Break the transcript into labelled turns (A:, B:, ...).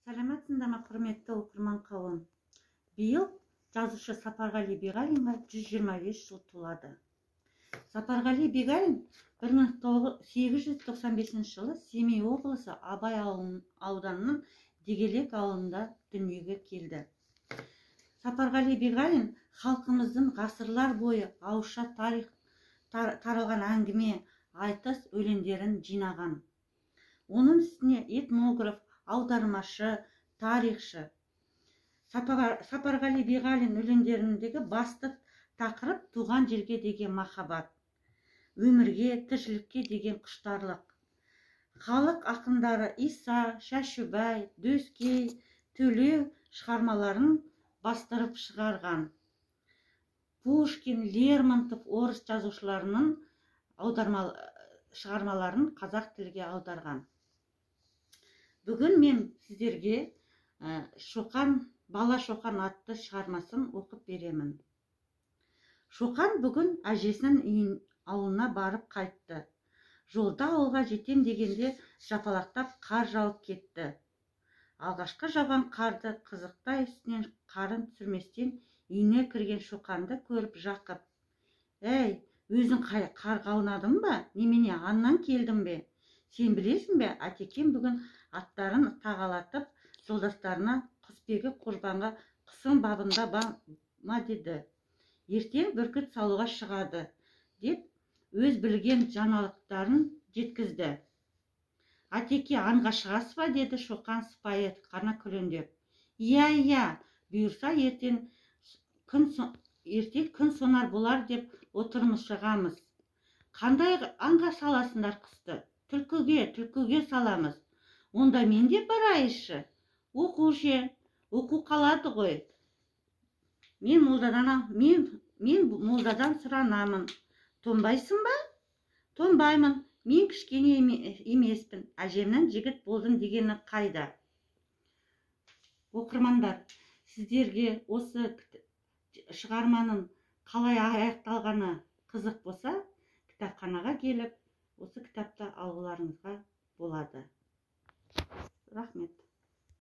A: Сәлеметсіңдер ме, құрметті оқырман қауым? Биыл жазушы Сапарғали Бегалинға 125 жыл толады. Сапарғали Бегалин 1895 жылы Семей облысы Абай ауданының Дегелек ауылында дүниеге келді. Сапарғали Бегалин халқымыздың ғасырлар бойы ауызша тарих таралған әңгіме, айтыс өлеңдерін жинаған. Оның үстіне этнограф, аудармашы, тарихшы. Сапарғали Бегалин өлеңдеріндегі басты тақырып туған жерге деген махаббат, өмірге, тіршілікке деген құштарлық. Халық ақындары Иса, Шәшубай, Дөскей, Төлеу шығармаларын бастырып шығарған. Пушкин, Лермонтов орыс жазушыларының шығармаларын қазақ тілге аударған. Бүгін мен сіздерге Бала Шоқан атты шығармасын оқып беремін. Шоқан бүгін әжесінің ауылына барып қайтты. Жолда ауылға жетем дегенде жапалақтап қар жауып кетті. Алғашқы жауған қарды қызықтай үстінен қарын түсірместен үйіне кірген Шоқанды көріп Жақып: «Әй, өзің қарға аунадың ба? Немене, аңнан келдің бе? Сен білесің бе, Атекем бүгін аттарын тағалатып, жолдастарына құсбегі Қожбанға құсың бабында ма деді. Ертең бүркіт салуға шығады, деп өз білген жаңалықтарын жеткізді». «Атеке, аңға шығасыз ба?» деді Шоқан сыпайы қана күлімдеп. «Иә, бұйырса ертең күн сонар болар деп отырмыз, шығамыз». «Қандай аңға саласыңдар құсты?» Түлкіге саламыз». «Онда мен де барайыншы?» Оқу қалады ғой. Мен молдадан сұранамын. Тонбайсың ба?» «Тонбаймын, мен кішкене емеспін. Әжемнің жігіт болдың дегені қайда?» Оқырмандар, сіздерге осы шығарманың қалай аяқталғаны қызық болса, кітапханаға келіп, осы кітапты алуларыңызға болады. Рахмет.